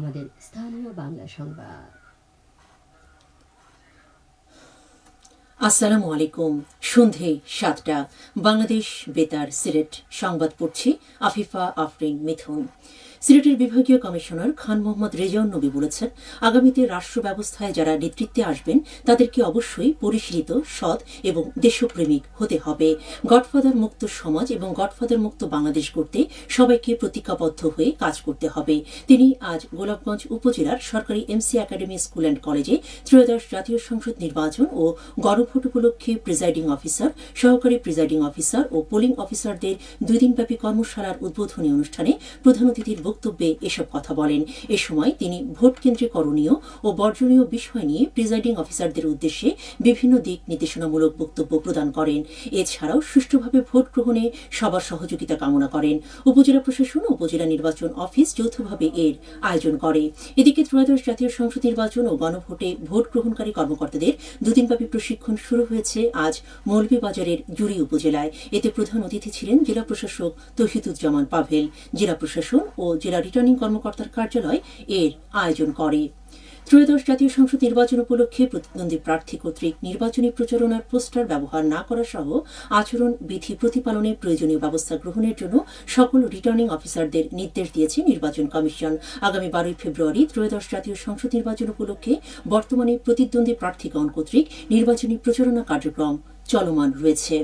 আমাদের স্থানীয় বাংলা সংবাদ। আসসালামু আলাইকুম। সন্ধে 7টা, বাংলাদেশ বেতার সিলেট সংবাদ পড়ছি আফিফা আফরিন মিথুন। সিলেটের বিভাগীয় কমিশনার খান মোহাম্মদ রেজাউন নবী বলেছেন, আগামীতে রাষ্ট্র ব্যবস্থায় যারা নেতৃত্বে আসবেন তাদেরকে অবশ্যই পরিশীলিত, সৎ এবং দেশপ্রেমিক হতে হবে। গডফাদার মুক্ত সমাজ এবং গডফাদার মুক্ত বাংলাদেশ গড়তে সবাইকে প্রতিজ্ঞাবদ্ধ হয়ে কাজ করতে হবে। তিনি আজ গোলাপগঞ্জ উপজেলার সরকারি এমসি একাডেমি স্কুল অ্যান্ড কলেজে ত্রয়োদশ জাতীয় সংসদ নির্বাচন ও গণভোট উপলক্ষে প্রিজাইডিং অফিসার, সহকারী প্রিজাইডিং অফিসার ও পোলিং অফিসারদের 2 দিনব্যাপী কর্মশালার উদ্বোধনী অনুষ্ঠানে প্রধান অতিথির বক্তব্যে এসব কথা বলেন। এ সময় তিনি ভোট কেন্দ্রে করণীয় ও বর্জনীয় বিষয় নিয়ে প্রিজাইডিং অফিসারদের উদ্দেশ্যে বিভিন্ন দিক নির্দেশনামূলক বক্তব্য প্রদান করেন। এছাড়াও সুষ্ঠুভাবে ভোট গ্রহণে সবার সহযোগিতা কামনা করেন। উপজেলা প্রশাসন ও উপজেলা নির্বাচন অফিস যৌথভাবে এর আয়োজন করে। এদিকে ত্রয়োদশ জাতীয় সংসদ নির্বাচন ও গণভোটে ভোট গ্রহণকারী কর্মকর্তাদের 2 দিনব্যাপী প্রশিক্ষণ শুরু হয়েছে আজ মৌলভীবাজারের জুড়ি উপজেলায়। এতে প্রধান অতিথি ছিলেন জেলা প্রশাসক তৌহিদুজ্জামান পাভেল। জেলা প্রশাসন ও জেলা রিটার্নিং কর্মকর্তার কার্যালয় এর আয়োজন করে। ত্রয়োদশ জাতীয় সংসদ নির্বাচন উপলক্ষে প্রতিদ্বন্দ্বী প্রার্থী কর্তৃক নির্বাচনী প্রচারণার পোস্টার ব্যবহার না করা সহ আচরণ বিধি প্রতিপালনে প্রয়োজনীয় ব্যবস্থা গ্রহণের জন্য সকল রিটার্নিং অফিসারদের নির্দেশ দিয়েছে নির্বাচন কমিশন। আগামী 12 ফেব্রুয়ারি ত্রয়োদশ জাতীয় সংসদ নির্বাচন উপলক্ষে বর্তমানে প্রতিদ্বন্দ্বী প্রার্থীগণ কর্তৃক নির্বাচনী প্রচারণা কার্যক্রম চলমান রয়েছে।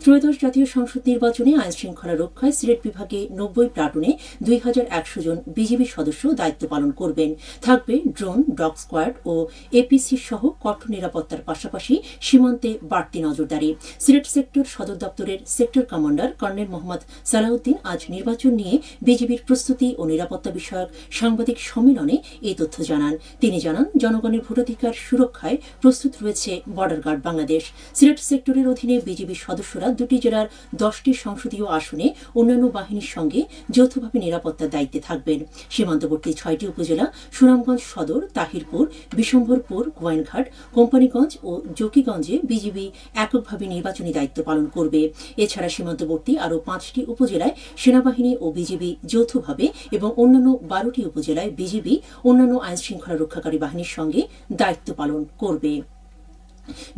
ত্রয়োদশ জাতীয় সংসদ নির্বাচনে আইনশৃঙ্খলা রক্ষায় সিলেট বিভাগে 90 প্লাটুনে 2100 জন বিজিবি সদস্য দায়িত্ব পালন করবেন। থাকবে ড্রোন, ডগ স্কোয়াড ও এপিসি সহ কঠোর নিরাপত্তার পাশাপাশি সীমান্তে বাড়তি নজরদারি। সিলেট সেক্টর সদর দপ্তরের sector commander colonel Mohammad Salauddin আজ নির্বাচন নিয়ে বিজিবির প্রস্তুতি ও নিরাপত্তা বিষয়ক সাংবাদিক সম্মেলনে এই তথ্য জানান। তিনি জানান, জনগণের ভোটাধিকার সুরক্ষায় প্রস্তুত রয়েছে বর্ডার গার্ড বাংলাদেশ। সিলেট সেক্টরের অধীনে বিজিবি সদস্যরা 2টি জেলার 10টি সংসদীয় আসনে অন্যান্য বাহিনীর সঙ্গে যৌথভাবে নিরাপত্তার দায়িত্বে থাকবেন। সীমান্তবর্তী 6টি উপজেলা সুনামগঞ্জ সদর, তাহিরপুর, বিশম্ভরপুর, গোয়াইনঘাট, কোম্পানীগঞ্জ ও জকিগঞ্জে বিজিবি এককভাবে নির্বাচনী দায়িত্ব পালন করবে। এছাড়া সীমান্তবর্তী আরও 5টি উপজেলায় সেনাবাহিনী ও বিজিবি যৌথভাবে এবং অন্যান্য 12টি উপজেলায় বিজিবি অন্যান্য আইনশৃঙ্খলা রক্ষাকারী বাহিনীর সঙ্গে দায়িত্ব পালন করবে।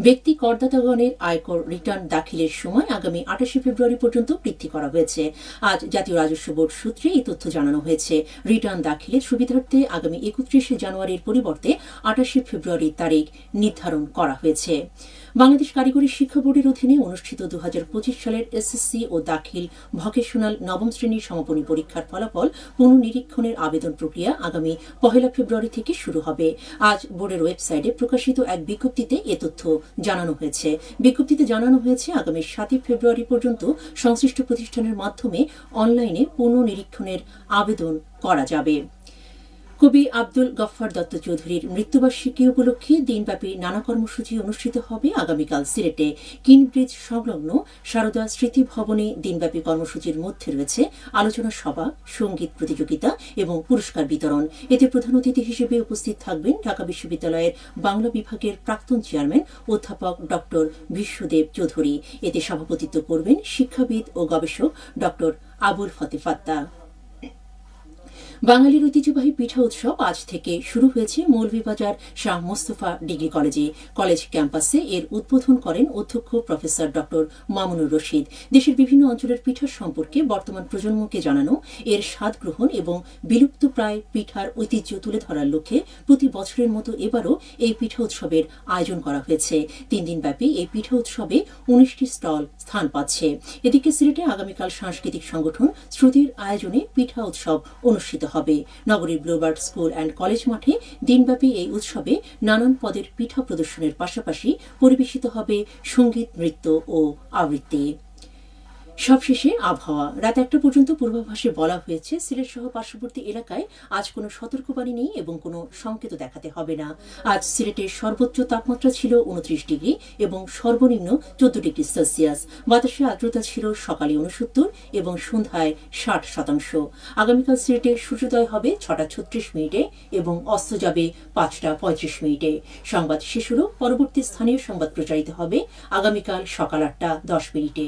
ব্যক্তি করদাতাগণের আয়কর রিটার্ন দাখিলের সময় আগামী 28 ফেব্রুয়ারি পর্যন্ত বৃদ্ধি করা হয়েছে। আজ জাতীয় রাজস্ব বোর্ড সূত্রে এই তথ্য জানানো হয়েছে। রিটার্ন দাখিলের সুবিধার্থে আগামী 31 জানুয়ারির পরিবর্তে 28 ফেব্রুয়ারির তারিখ নির্ধারণ করা হয়েছে। বাংলাদেশ কারিগরি শিক্ষা বোর্ডের অধীনে অনুষ্ঠিত 2025 সালের এসএসসি ও দাখিল ভকেশনাল নবম শ্রেণীর সমাপনী পরীক্ষার ফলাফল পুনঃনিরীক্ষণের আবেদন প্রক্রিয়া আগামী 1 ফেব্রুয়ারি থেকে শুরু হবে। আজ বোর্ডের ওয়েবসাইটে প্রকাশিত এক বিজ্ঞপ্তিতে এ তথ্য জানানো হয়েছে। বিজ্ঞপ্তিতে জানানো হয়েছে, আগামী 7 ফেব্রুয়ারি পর্যন্ত সংশ্লিষ্ট প্রতিষ্ঠানের মাধ্যমে অনলাইনে পুনঃনিরীক্ষণের আবেদন করা যাবে। কবি আব্দুল গফফার দত্ত চৌধুরীর মৃত্যুবার্ষিকী উপলক্ষে দিনব্যাপী নানা কর্মসূচি অনুষ্ঠিত হবে আগামীকাল সিলেটে কিনব্রিজ সংলগ্ন সারদা স্মৃতি ভবনে। দিনব্যাপী কর্মসূচির মধ্যে রয়েছে আলোচনা সভা, সঙ্গীত প্রতিযোগিতা এবং পুরস্কার বিতরণ। এতে প্রধান অতিথি হিসেবে উপস্থিত থাকবেন ঢাকা বিশ্ববিদ্যালয়ের বাংলা বিভাগের প্রাক্তন চেয়ারম্যান অধ্যাপক ড বিশ্বদেব চৌধুরী। এতে সভাপতিত্ব করবেন শিক্ষাবিদ ও গবেষক ড আবুল ফতে ফাত্তা। বাঙালির ঐতিহ্যবাহী পিঠা উৎসব আজ থেকে শুরু হয়েছে মৌলভীবাজার শাহ মোস্তফা ডিগ্রি কলেজে। কলেজ ক্যাম্পাসে এর উদ্বোধন করেন অধ্যক্ষ প্রফেসর ড মামুনুর রশিদ। দেশের বিভিন্ন অঞ্চলের পিঠা সম্পর্কে বর্তমান প্রজন্মকে জানানো, এর স্বাদ গ্রহণ এবং বিলুপ্তপ্রায় পিঠার ঐতিহ্য তুলে ধরার লক্ষ্যে প্রতি বছরের মতো এবারও এই পিঠা উৎসবের আয়োজন করা হয়েছে। 3 দিনব্যাপী এই পিঠা উৎসবে 19টি স্টল স্থান পাচ্ছে। এদিকে সিলেটে আগামীকাল সাংস্কৃতিক সংগঠন শ্রুতির আয়োজনে পিঠা উৎসব অনুষ্ঠিত হবে। নগরীর ব্লুবার্ড স্কুল অ্যান্ড কলেজ মাঠে দিনব্যাপী এই উৎসবে নানান পদের পিঠা প্রদর্শনের পাশাপাশি পরিবেশিত হবে সঙ্গীত, নৃত্য ও আবৃত্তি। সবশেষে আবহাওয়া। রাত 1টা পর্যন্ত পূর্বাভাসে বলা হয়েছে, সিলেট সহ পার্শ্ববর্তী এলাকায় আজ কোনো সতর্কবাণী নেই এবং কোনো সংকেত দেখাতে হবে না। আজ সিলেটের সর্বোচ্চ তাপমাত্রা ছিল 29 ডিগ্রি এবং সর্বনিম্ন 14 ডিগ্রি সেলসিয়াস। বাতাসে আর্দ্রতা ছিল সকালে 69 এবং সন্ধ্যায় 60%। আগামীকাল সিলেটে সূর্যোদয় হবে 6টা 36 মিনিটে এবং অস্ত যাবে 5টা 35 মিনিটে। সংবাদ শেষ হল। পরবর্তী স্থানীয় সংবাদ প্রচারিত হবে আগামীকাল সকাল 8টা 10 মিনিটে।